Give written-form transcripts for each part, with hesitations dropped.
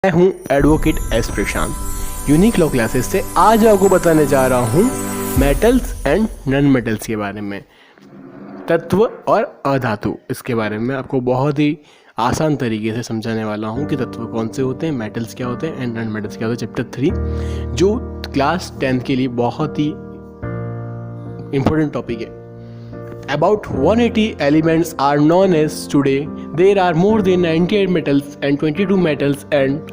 मैं हूं advocate S प्रशांत। Unique law classes से आज आपको बताने जा रहा हूं मेटल्स एंड नॉन मेटल्स के बारे में, तत्व और अधातु। इसके बारे में आपको बहुत ही आसान तरीके से समझाने वाला हूं कि तत्व कौन से होते हैं, मेटल्स क्या होते हैं एंड नॉन मेटल्स क्या होते हैं। चैप्टर 3 जो क्लास 10th के लिए बहुत ही इंपॉर्टेंट टॉपिक है। About 180 elements are known as today. There are more than 98 metals and 22 metals and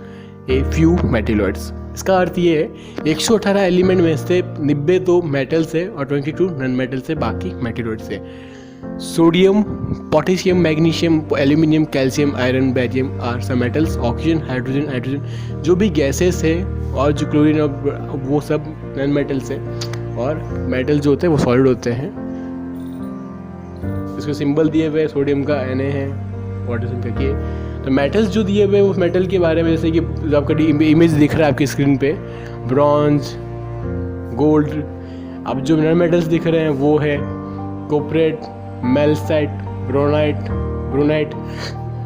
a few metalloids. इसका अर्थ ये है 118 एलिमेंट में से 90 तो मेटल्स है और 22 नॉन मेटल्स है, बाकी मेटेलॉइड्स है। Sodium, potassium, magnesium, aluminium, calcium, iron, barium are some metals. Oxygen, hydrogen जो भी गैसेस है और जो क्लोरीन और वो सब नॉन मेटल्स है। और मेटल जो होते हैं वो सॉलिड होते हैं। इसको सिंबल दिए हुए सोडियम का Na है, पोटेशियम का K। तो मेटल्स जो दिए हुए उस मेटल के बारे में, जैसे कि आपका इमेज दिख रहा है आपकी स्क्रीन पे, ब्रॉन्ज, गोल्ड। अब जो नॉन मेटल्स दिख रहे हैं वो है कोपरेट, मेल्साइट, ब्रोनाइट,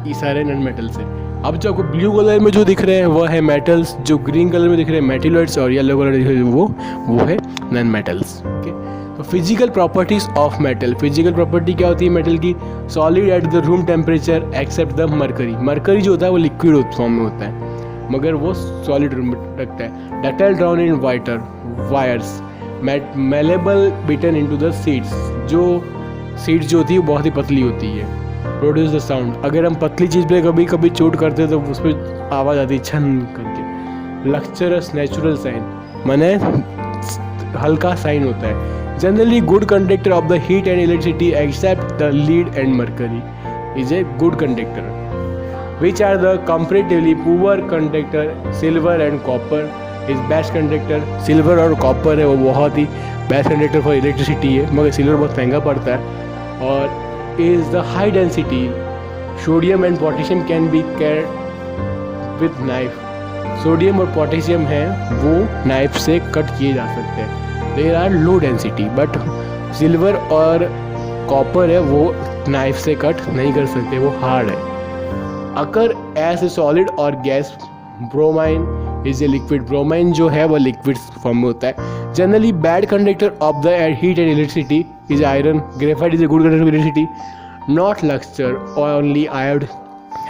ये सारे नॉन मेटल्स हैं। अब जो आपको ब्लू कलर में जो दिख रहे हैं वो है मेटल्स, जो ग्रीन कलर में दिख रहे हैं मेटेलॉइड्स, और येलो कलर दिख रहे हैं वो है नॉन मेटल्स। ओके, तो physical properties of metal. Physical property क्या होती है मेटल की? Solid at the room temperature except the mercury. Mercury जो होता है वो लिक्विड फॉर्म में होता है, मगर वो सॉलिड रूम में रखता है। Ductile drawn in wires, malleable beaten into the sheets. जो सीड्स जो होती है वो बहुत ही पतली होती है। प्रोड्यूस द साउंड, अगर हम पतली चीज़ पे कभी कभी चोट करते हैं तो उस पर आवाज़ आती है छन करके। लक्चरस नेचुरल साइन, माने हल्का साइन होता है। Generally good conductor of the heat and electricity except the lead and mercury is a good conductor. Which are the comparatively poor conductor? Silver and copper is best conductor. Silver और copper है वो बहुत ही best conductor for electricity है, मगर silver बहुत महंगा पड़ता है। और is the high density. Sodium and potassium can be carried with knife. Sodium और पोटेशियम है वो नाइफ से कट किए जा सकते हैं। There are low density, but silver और कॉपर है वो नाइफ से कट नहीं कर सकते, वो हार्ड है। अकर एज ए सॉलिड और gas. Bromine is a liquid. Bromine जो है वो लिक्विड फॉर्म में होता है। Generally bad conductor of the heat and electricity is iron. Graphite is a good conductor of electricity. Not lustre, only iodine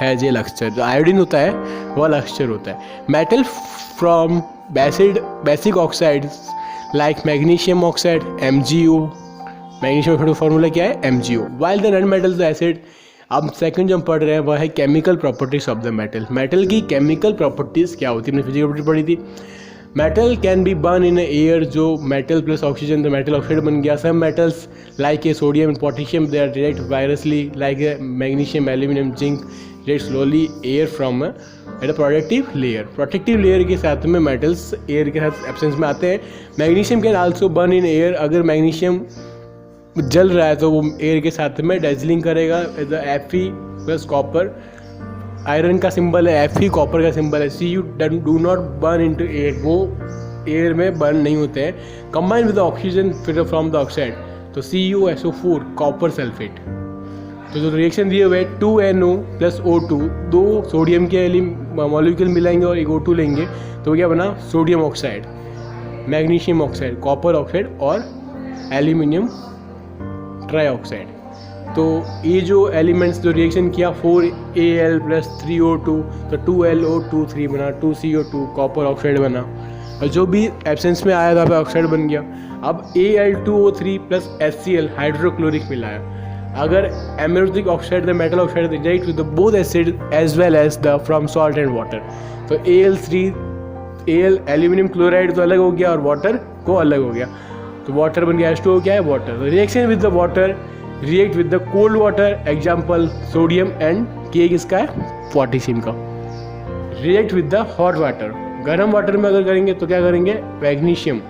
has a lustre. जो iodine होता है वह लक्चर होता है। Metal from basic oxides like magnesium oxide, MgO। Magnesium oxide का formula क्या है? MgO। While the non metals acid. अब सेकंड जो हम पढ़ रहे हैं वह है chemical properties of the metal. Metal की केमिकल प्रॉपर्टीज क्या होती है? हमने फिजिकल प्रॉपर्टी पढ़ी थी। Metal can be burn in air, जो मेटल प्लस ऑक्सीजन तो मेटल ऑक्साइड बन गया। Some metals like a sodium and potassium they are react vigorously, like magnesium, aluminium, zinc react slowly air from at a productive layer. Protective layer के साथ में metals air के साथ absence में आते हैं। Magnesium can also burn in air. अगर magnesium जल रहा है तो वो एयर के साथ में डेजलिंग करेगा। Fe plus copper. आयरन का सिंबल है Fe, कॉपर का सिंबल है Cu। Do not burn into air, वो एयर में बर्न नहीं होते हैं। Combine with oxygen from the oxide, तो CuSO4 कॉपर सल्फेट। तो जो रिएक्शन दिए हुए 2NO प्लस O2, दो सोडियम के मॉलिक्यूल मिलाएंगे और एक O2 लेंगे तो क्या बना? Sodium oxide, magnesium oxide, copper oxide और एल्यूमिनियम ट्राइऑक्साइड। तो ये जो एलिमेंट्स जो रिएक्शन किया 4Al प्लस 3O2, तो 2LO2 बना, 2CO2 कॉपर ऑक्साइड बना। और जो भी एब्सेंस में आया था ऑक्साइड बन गया। अब Al2O3 प्लस HCl हाइड्रोक्लोरिक मिलाया। अगर amphoteric oxide the metal oxide react with both acid as well as the from salt and water, तो Al एल्यूमिनियम क्लोराइड तो अलग हो गया और वाटर को अलग हो गया, तो वाटर बन गया H2O। क्या है? वाटर। तो reaction with the water react with the cold water, example sodium and K किसका है? पोटेशियम का। React with the hot water, गर्म वाटर में अगर करेंगे तो क्या करेंगे? मैग्नीशियम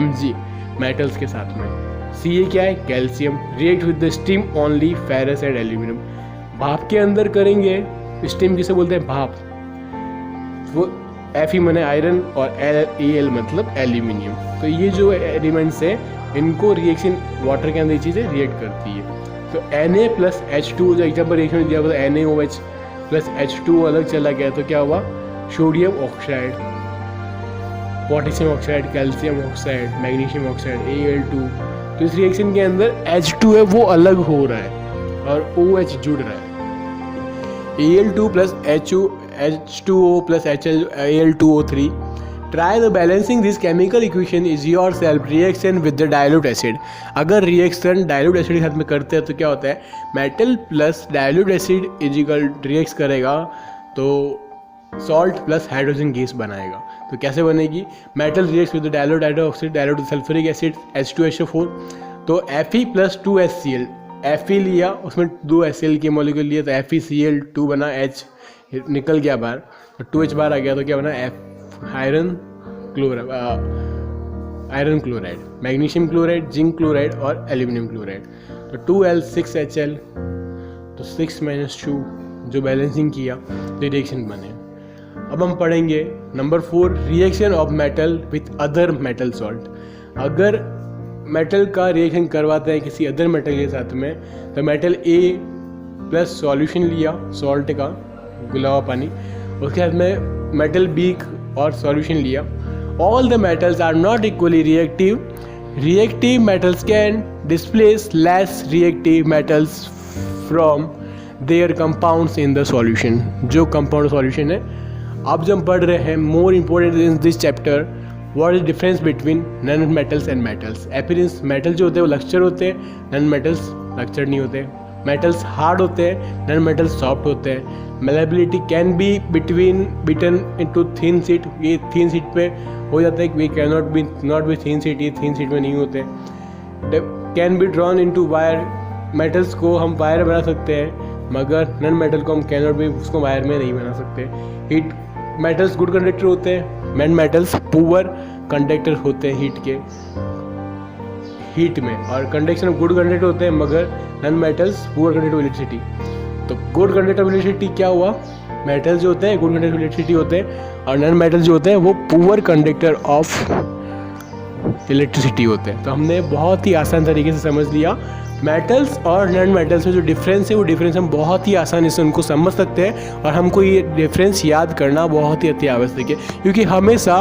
Mg मेटल्स के साथ में। Ca क्या है? Calcium. React with the steam only ferrous and aluminium. भाप के अंदर करेंगे, स्टीम किसे बोलते हैं? भाप। वो Fe माने आयरन और Al मतलब एल्यूमिनियम। तो ये जो एलिमेंट्स है इनको रिएक्शन वाटर के अंदर ये चीज़ें रिएक्ट करती है। तो Na प्लस H2 जो एग्जाम्पल रिएक्शन दिया हुआ था NaOH प्लस H2 अलग चला गया तो क्या हुआ? Sodium oxide, potassium oxide, calcium oxide, magnesium oxide, Al2। तो इस रिएक्शन के अंदर H2 है वो अलग हो रहा है और OH जुड़ रहा है। Al2 plus H2O plus Al2O3। Try the balancing this chemical equation is yourself reaction with the dilute acid। अगर रिएक्शन डाइल्यूट एसिड के साथ में करते हैं तो क्या होता है, मेटल प्लस डाइल्यूट एसिड इजिकल रिएक्ट करेगा तो सॉल्ट प्लस हाइड्रोजन गैस बनाएगा। तो कैसे बनेगी, metal react with dilute hydroxide, dilute sulphuric acid H2SO4। तो Fe प्लस 2HCl, Fe लिया उसमें 2HCl के मॉलिक्यूल लिए तो FeCl2 बना, H निकल गया बाहर तो 2H बाहर आ गया तो क्या बना, iron chloride, magnesium chloride, zinc chloride और एल्यूमिनियम क्लोराइड। तो 2L6HL तो 6 - 2 जो बैलेंसिंग किया तो रिएक्शन बने। अब हम पढ़ेंगे number 4 reaction of metal with other metal salt. अगर मेटल का रिएक्शन करवाते हैं किसी अदर मेटल के साथ में तो मेटल A प्लस सॉल्यूशन लिया सॉल्ट का गुला हुआ पानी, उसके साथ में मेटल B और सॉल्यूशन लिया। All the metals are not equally reactive, reactive metals can displace less reactive metals from their compounds in the solution. जो कंपाउंड सॉल्यूशन है अब जब हम पढ़ रहे हैं, more important in this chapter, what is difference between non metals and metals. Appearance metal जो होते हैं वो लक्चर होते हैं, नॉन मेटल्स लक्चर नहीं होते। मेटल्स हार्ड होते हैं, नॉन मेटल्स सॉफ्ट होते हैं। Malleability can be beaten into thin sheet, ये थिन शीट पे हो जाता है, we can not be thin sheet, ये थिन शीट में नहीं होते। Can be drawn into wire, metals को हम वायर बना सकते हैं मगर नॉन मेटल को हम कैन नॉट बी उसको वायर में नहीं बना सकते। हीट मेटल्स गुड कंडक्टर होते हैं, नॉन मेटल्स पुअर कंडक्टर होते हैं हीट के हीट में, और कंडक्शन गुड कंडक्टर होते हैं मगर non metals poor conductor electricity. तो गुड कंडक्टर इलेक्ट्रिसिटी क्या हुआ, मेटल जो होते हैं गुड कंडक्टर इलेक्ट्रिसिटी होते हैं और नॉन मेटल जो होते हैं वो पुअर कंडक्टर ऑफ इलेक्ट्रिसिटी होते हैं। तो हमने बहुत ही आसान तरीके से समझ लिया मेटल्स और नॉन मेटल्स में जो डिफरेंस है वो डिफरेंस हम बहुत ही आसानी से उनको समझ सकते हैं और हमको ये डिफरेंस याद करना बहुत ही अति आवश्यक है, क्योंकि हमेशा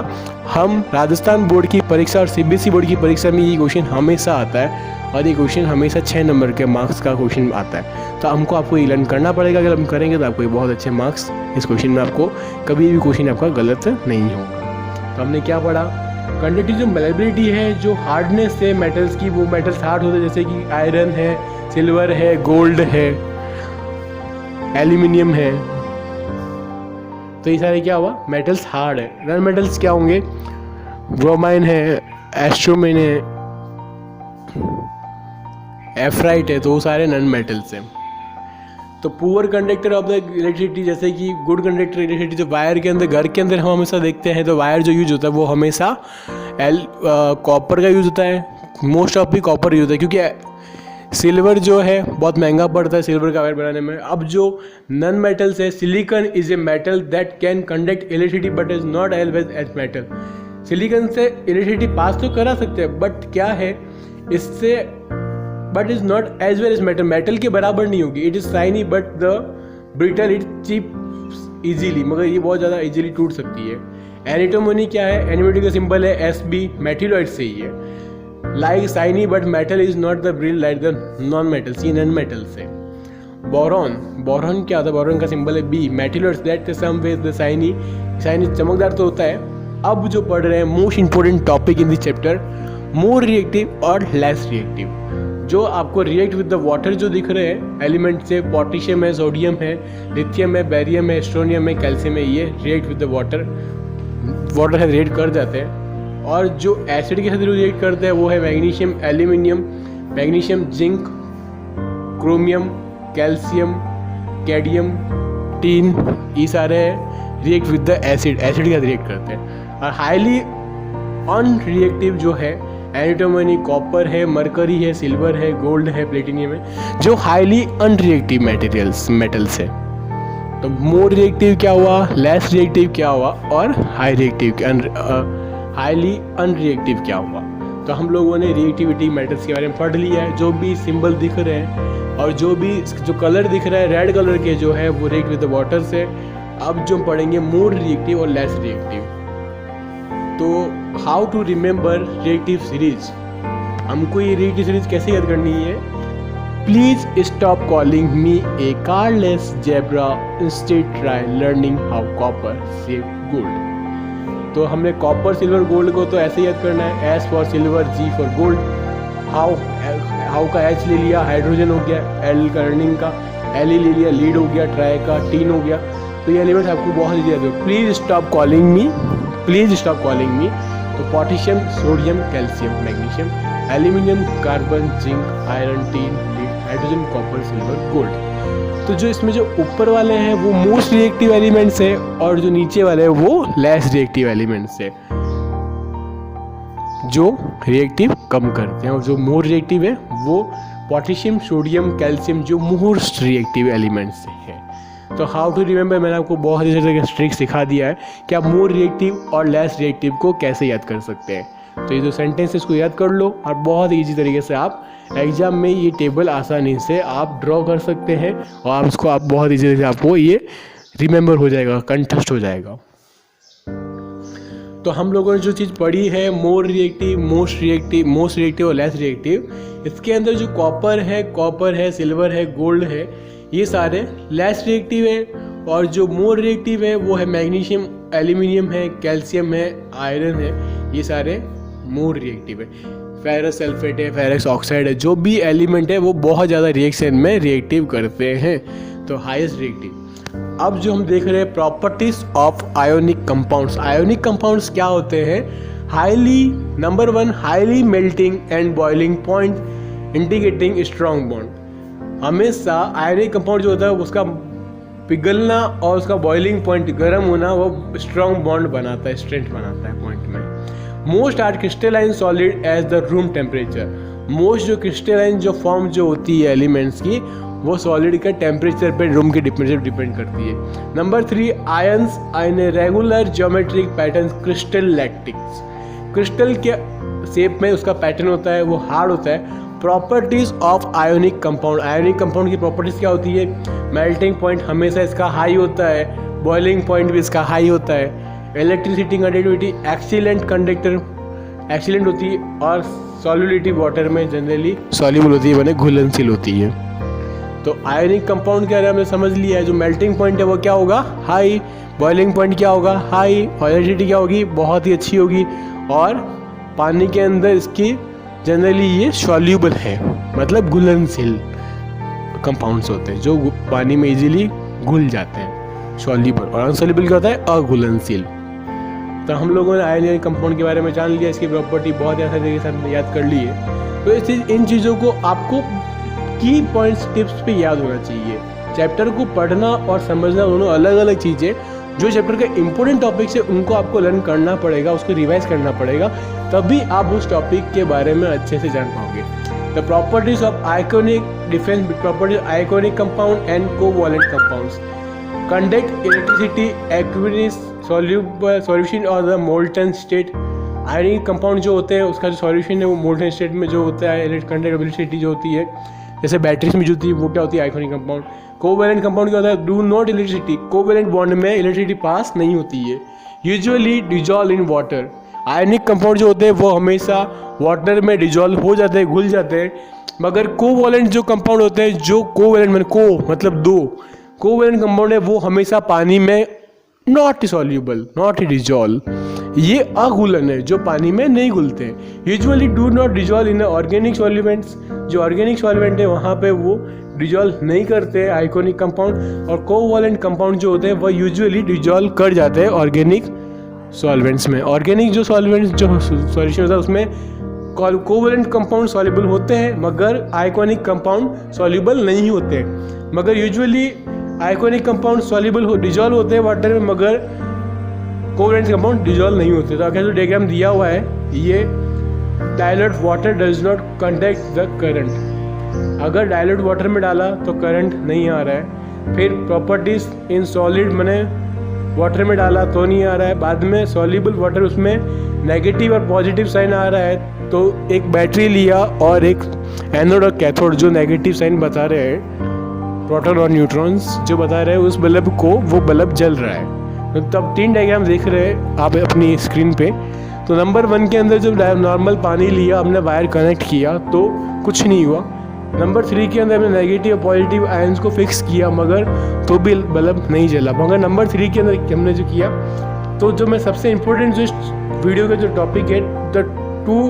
हम राजस्थान बोर्ड की परीक्षा और CBSE बोर्ड की परीक्षा में ये क्वेश्चन हमेशा आता है और ये क्वेश्चन हमेशा 6 नंबर के मार्क्स का क्वेश्चन आता है। तो हमको आपको ये लर्न करना पड़ेगा, अगर हम करेंगे तो आपको ये बहुत अच्छे मार्क्स इस क्वेश्चन में, आपको कभी भी क्वेश्चन आपका गलत नहीं होगा। तो हमने क्या पढ़ा, कंडक्टिव जो मेलेबिलिटी है, जो हार्डनेस है मेटल्स की, वो मेटल्स हार्ड होते हैं जैसे कि आयरन है, सिल्वर है, गोल्ड है, एल्यूमिनियम है। तो ये सारे क्या हुआ, मेटल्स हार्ड है। नॉन मेटल्स क्या होंगे, ब्रोमाइन है, एस्ट्रोमिन है, एफ्राइट है, तो वो सारे नॉन मेटल्स हैं। तो poor conductor of the electricity, जैसे कि गुड कंडक्टर इलेक्ट्रिसिटी जो वायर के अंदर, घर के अंदर हम हमेशा देखते हैं तो वायर जो यूज होता है वो हमेशा कॉपर का यूज़ होता है, मोस्ट ऑफ भी कॉपर यूज होता है, क्योंकि सिल्वर जो है बहुत महंगा पड़ता है सिल्वर का वायर बनाने में। अब जो नॉन मेटल्स है, silicon is a metal that can conduct electricity but is not always as metal. Silicon से इलेक्ट्रिसिटी पास तो करा सकते हैं बट क्या है इससे, but is not as well as metal, metal के बराबर नहीं होगी। It is shiny but the brittle, it chip easily, मगर ये बहुत ज़्यादा इजीली टूट सकती है। एनिटोमोनी क्या है, एनिमोनी का सिंबल है Sb, मेटिलॉइड से ही है। Like shiny but metal is not the brill like the non metals, ये नॉन मेटल से। बोरॉन, बोरॉन क्या होता है, बोरॉन का सिंबल है B, metalloids that some ways the shiny, shiny चमकदार तो होता है। अब जो पढ़ रहे हैं most important topic in this chapter, more reactive और लेस रिएक्टिव। जो आपको रिएक्ट विद द वाटर जो दिख रहे हैं एलिमेंट से, पोटेशियम है, सोडियम है, लिथियम है, बेरियम है, स्ट्रोनियम है, कैल्शियम है, ये react with the water, water के साथ रिएक्ट कर जाते हैं। और जो एसिड के साथ रिएक्ट करते हैं वो है magnesium, aluminium, magnesium, zinc, chromium, calcium, cadmium, tin, ये सारे react with the acid, acid के साथ रिएक्ट करते हैं। और हाईली अनरिएक्टिव जो है एंटीमनी, कॉपर है, मरकरी है, सिल्वर है, गोल्ड है, प्लेटिनियम है, जो हाईली अनरिएक्टिव मेटेरियल्स मेटल्स है। तो मोर रिएक्टिव क्या हुआ, लेस रिएक्टिव क्या हुआ और हाई रिएक्टिव हाईली अनरिएक्टिव क्या हुआ। तो हम लोगों ने रिएक्टिविटी मेटल्स के बारे में पढ़ लिया है। जो भी सिंबल दिख रहे हैं और जो कलर दिख रहा है रेड कलर के जो है वो रिएक्ट विद द वाटर से, अब जो हम पढ़ेंगे मोर रिएक्टिव और लेस रिएक्टिव। तो how to remember reactive series, हमको ये रिएक्टिव सीरीज कैसे याद करनी है। Please stop calling me a careless zebra, instead try learning how copper save gold. तो हमने कॉपर सिल्वर गोल्ड को तो ऐसे याद करना है, S for silver, G for gold, how का एच ले लिया, हाइड्रोजन हो गया, एल का लर्निंग का, एल ले लिया, लीड हो गया, ट्राई का टीन हो गया। तो ये एलिमेंट्स आपको बहुत ईजी है। Please stop calling me, please stop calling me. तो potassium, sodium, calcium, magnesium, aluminium, carbon, zinc, iron, tin, lead, hydrogen, copper, silver, gold. तो जो इसमें जो ऊपर वाले हैं वो मोस्ट रिएक्टिव एलिमेंट्स है और जो नीचे वाले हैं वो लेस रिएक्टिव एलिमेंट्स है, जो रिएक्टिव कम करते हैं। और जो मोर रिएक्टिव है वो पोटेशियम, सोडियम, कैल्शियम, जो मोस्ट रिएक्टिव एलिमेंट्स है। तो हाउ टू रिमेंबर मैंने आपको बहुत ही तरह का ट्रिक सिखा दिया है कि आप मोर रिएक्टिव और लेस रिएक्टिव को कैसे याद कर सकते हैं। तो ये जो सेंटेंस है इसको याद कर लो और बहुत ईजी तरीके से आप एग्जाम में ये टेबल आसानी से आप ड्रॉ कर सकते हैं और आप इसको आप बहुत ईजी से आपको ये रिमेंबर हो जाएगा, कंठस्थ हो जाएगा। तो हम लोगों ने जो चीज़ पढ़ी है मोर रिएक्टिव, मोस्ट रिएक्टिव और लेस रिएक्टिव, इसके अंदर जो कॉपर है, सिल्वर है, गोल्ड है, ये सारे लेस रिएक्टिव है। और जो मोर रिएक्टिव है वो है मैग्नीशियम, एल्यूमिनियम है, कैल्शियम है, आयरन है, ये सारे मोर रिएक्टिव है। फेरस सल्फेट है, फेरस ऑक्साइड है, जो भी एलिमेंट है वो बहुत ज़्यादा रिएक्शन में रिएक्टिव करते हैं, तो हाईएस्ट रिएक्टिव। अब जो हम देख रहे हैं properties of ionic compounds. Ionic compounds क्या होते हैं। Number 1 highly melting and boiling point indicating strong bond. हमेशा आयोनिक कंपाउंड जो होता है उसका पिघलना और उसका बॉइलिंग पॉइंट गर्म होना वो स्ट्रॉन्ग बॉन्ड बनाता है, स्ट्रेंथ बनाता है पॉइंट में। Most are crystalline solid as the room temperature. Most जो क्रिस्टलाइन जो फॉर्म जो होती है एलिमेंट्स की वो सॉलिड का टेम्परेचर पे रूम के टेम्परेचर डिपेंड करती है। Number 3 ions in regular geometric pattern crystal lattice. Crystal के शेप में उसका पैटर्न होता है, वो हार्ड होता है। Properties of ionic compound. Ionic compound की प्रॉपर्टीज क्या होती है। मेल्टिंग पॉइंट हमेशा इसका हाई होता है, बॉइलिंग पॉइंट भी इसका हाई होता है। Electricity conductivity excellent conductor excellent होती है और सॉल्युबिलिटी वाटर में जनरली सॉल्युबल होती है, माने घुलनशील होती है। तो आयोनिक कंपाउंड के बारे में हमने समझ लिया है। जो मेल्टिंग पॉइंट है वो क्या होगा, हाई। बॉइलिंग पॉइंट क्या होगा, हाई। और एसिडिटी क्या होगी, बहुत ही अच्छी होगी। और पानी के अंदर इसकी जनरली ये सॉल्युबल है, मतलब घुलनशील कंपाउंड्स होते हैं जो पानी में इजीली घुल जाते हैं, सॉल्युबल। और अनसॉल्युबल क्या होता है, अघुलनशील। तो हम लोगों ने आयोनिक कंपाउंड के बारे में जान लिया, इसकी प्रॉपर्टी बहुत आसान तरीके से हमने याद कर ली है। तो इन चीज़ों को आपको की पॉइंट्स टिप्स पे याद होना चाहिए। चैप्टर को पढ़ना और समझना दोनों अलग अलग चीज़ें। जो चैप्टर का इंपॉर्टेंट टॉपिक्स है उनको आपको लर्न करना पड़ेगा, उसको रिवाइज करना पड़ेगा, तभी आप उस टॉपिक के बारे में अच्छे से जान पाओगे। The properties of ionic difference properties ionic compound and covalent compounds conduct electricity aqueous solution और the molten state. Ionic compound जो होते हैं उसका जो सॉल्यूशन है वो मोल्टन स्टेट में जो होता है, कंडक्टिविटी जो होती है, जैसे बैटरीज में जो होती है वो क्या होती है, आयोनिक कंपाउंड। कोवैलेंट कंपाउंड क्या होता है, do not electricity. Covalent bond में इलेक्ट्रिसिटी पास नहीं होती है, usually dissolve in water. Ionic compound जो होते हैं वो हमेशा वाटर में डिजॉल्व हो जाते हैं, घुल जाते हैं। मगर कोवैलेंट जो कंपाउंड होते हैं, जो कोवैलेंट में को मतलब दो कोवैलेंट कंपाउंड है वो हमेशा पानी में नॉट सॉल्यूबल, नॉट डिजॉल्व, ये अघुलन है, जो पानी में नहीं घुलते हैं। Usually do not dissolve in organic solvents. जो ऑर्गेनिक सॉल्वेंट है वहाँ पे वो डिजॉल्व नहीं करते आयोनिक कंपाउंड। और कोवैलेंट कंपाउंड जो होते हैं वो यूजुअली डिजॉल्व कर जाते हैं ऑर्गेनिक सॉल्वेंट्स में। ऑर्गेनिक जो सॉल्वेंट्स जो सॉल्यूशन होता है उसमें कोवैलेंट कंपाउंड सॉल्युबल होते हैं, मगर आयोनिक कंपाउंड सॉल्युबल नहीं होते हैं। मगर usually ionic compound soluble dissolve होते हैं वाटर में, मगर कोवैलेंट कंपाउंड डिजॉल्व नहीं होते। तो आगे जो डायग्राम दिया हुआ है, ये dilute water does not conduct the current. अगर डायल्यूट वाटर में डाला तो करंट नहीं आ रहा है। फिर प्रॉपर्टीज इन सॉलिड मैंने वाटर में डाला तो नहीं आ रहा है। बाद में सॉल्युबल वाटर उसमें नेगेटिव और पॉजिटिव साइन आ रहा है, तो एक बैटरी लिया और एक एनोड और कैथोड जो नेगेटिव साइन बता रहे हैं प्रोटॉन और न्यूट्रॉन्स जो बता रहे हैं उस बल्ब को वो बल्ब जल रहा है। तो तब 3 डायग्राम देख रहे हैं आप अपनी स्क्रीन पे। तो नंबर 1 के अंदर जब नॉर्मल पानी लिया, हमने वायर कनेक्ट किया तो कुछ नहीं हुआ। नंबर 3 के अंदर हमने नेगेटिव और पॉजिटिव आयंस को फिक्स किया मगर तो भी बल्ब नहीं जला। मगर नंबर 3 के अंदर हमने जो किया, तो जो मैं सबसे इम्पोर्टेंट जो वीडियो का जो टॉपिक है, the 2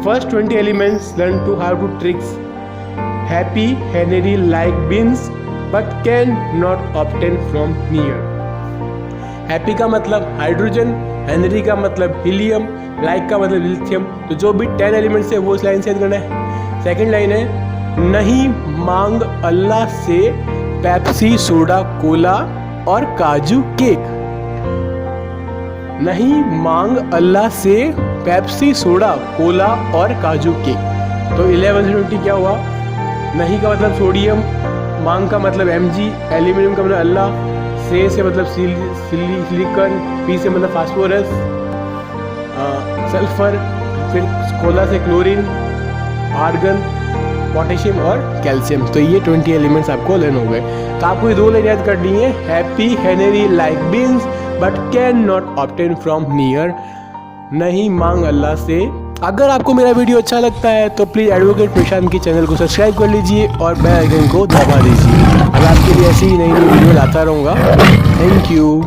first 20 elements learn to how to tricks happy Henry like beans but can not obtain from near. Happy का मतलब हाइड्रोजन, हेनरी का मतलब हीलियम, लाइक का मतलब लिथियम। तो जो भी 10 एलिमेंट्स है वो इस लाइन से करना है। सेकंड लाइन है, नहीं मांग अल्लाह से पेप्सी, सोडा, कोला और काजू केक। नहीं मांग अल्लाह से पेप्सी, सोडा, कोला और काजू केक। तो 11 से 20 क्या हुआ? नहीं का मतलब सोडियम, मांग का मतलब Mg, एल्यूमिनियम का मतलब अल्लाह, से मतलब सिलिकॉन, पी से मतलब फास्फोरस, सल्फर, फिर कोला से क्लोरीन, आर्गन, पोटेशियम और कैल्शियम। तो ये 20 एलिमेंट्स आपको लर्न हो गए। तो आपको ये 2 लाइन याद करनी है, happy Henry like beans but can not obtain from near. नहीं मांग अल्लाह से। अगर आपको मेरा वीडियो अच्छा लगता है तो प्लीज़ एडवोकेट प्रशांत के चैनल को सब्सक्राइब कर लीजिए और बेल आइकन को दबा दीजिए। अब आपके लिए ऐसी ही नई वीडियो लाता रहूँगा। Thank you.